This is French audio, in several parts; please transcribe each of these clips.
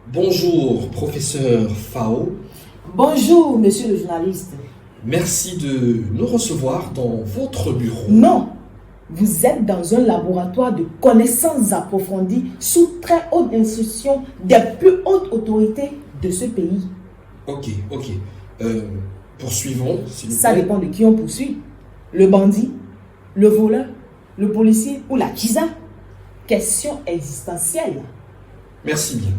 Bonjour, professeur Fao. Bonjour, monsieur le journaliste. Merci de nous recevoir dans votre bureau. Non, vous êtes dans un laboratoire de connaissances approfondies sous très haute instruction des plus hautes autorités de ce pays. Ok. Poursuivons, s'il vous plaît. Ça dépend de qui on poursuit. Le bandit, le voleur, le policier ou la kisa. Question existentielle. Merci bien.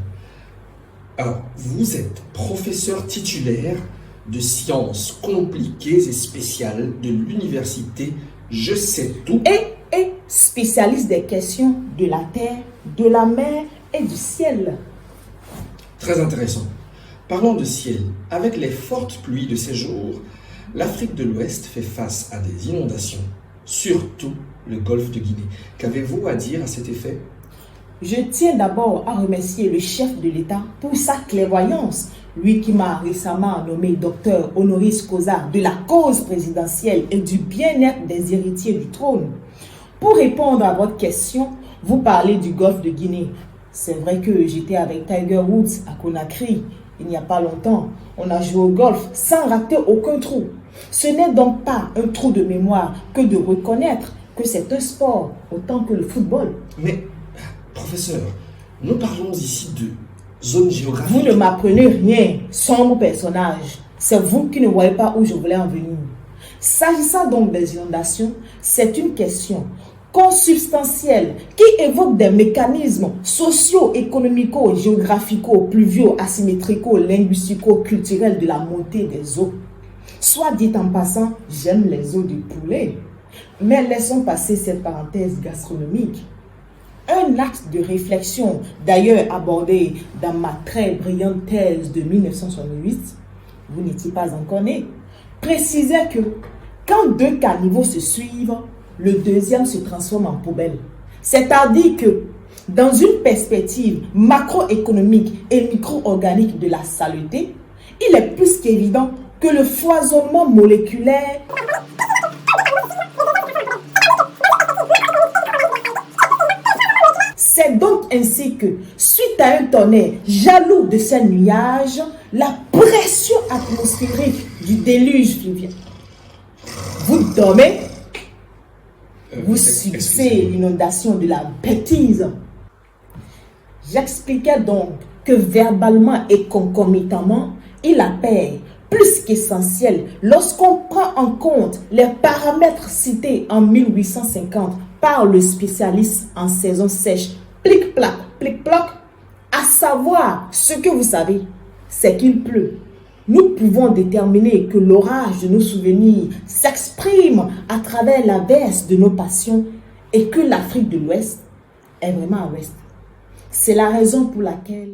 Alors, vous êtes professeur titulaire de sciences compliquées et spéciales de l'université Je sais tout. Et spécialiste des questions de la terre, de la mer et du ciel. Très intéressant. Parlons de ciel. Avec les fortes pluies de ces jours, l'Afrique de l'Ouest fait face à des inondations, surtout le golfe de Guinée. Qu'avez-vous à dire à cet effet? Je tiens d'abord à remercier le chef de l'État pour sa clairvoyance, lui qui m'a récemment nommé docteur honoris causa de la cause présidentielle et du bien-être des héritiers du trône. Pour répondre à votre question, vous parlez du golfe de Guinée. C'est vrai que j'étais avec Tiger Woods à Conakry il n'y a pas longtemps. On a joué au golf sans rater aucun trou. Ce n'est donc pas un trou de mémoire que de reconnaître que c'est un sport autant que le football. Mais, professeur, nous parlons ici de zone géographique. Vous ne m'apprenez rien, sombre personnage. C'est vous qui ne voyez pas où je voulais en venir. S'agissant donc des inondations, c'est une question consubstantielle qui évoque des mécanismes socio-économico, géographico, pluvio, asymétrico, linguistico, culturels de la montée des eaux. Soit dit en passant, j'aime les os de poulet. Mais laissons passer cette parenthèse gastronomique. Un axe de réflexion, d'ailleurs abordé dans ma très brillante thèse de 1968, vous n'étiez pas encore né, précisait que quand deux caniveaux se suivent, le deuxième se transforme en poubelle. C'est-à-dire que dans une perspective macroéconomique et micro-organique de la saleté, il est plus qu'évident que le foisonnement moléculaire c'est donc ainsi que, suite à un tonnerre jaloux de ces nuages, la pression atmosphérique du déluge fluvial. Vous dormez, vous subissez l'inondation de la bêtise. J'expliquais donc que verbalement et concomitamment, il apparaît plus qu'essentiel lorsqu'on prend en compte les paramètres cités en 1850 par le spécialiste en saison sèche, plic-plac, plic-ploc, à savoir ce que vous savez, c'est qu'il pleut. Nous pouvons déterminer que l'orage de nos souvenirs s'exprime à travers la verse de nos passions et que l'Afrique de l'Ouest est vraiment à l'Ouest. C'est la raison pour laquelle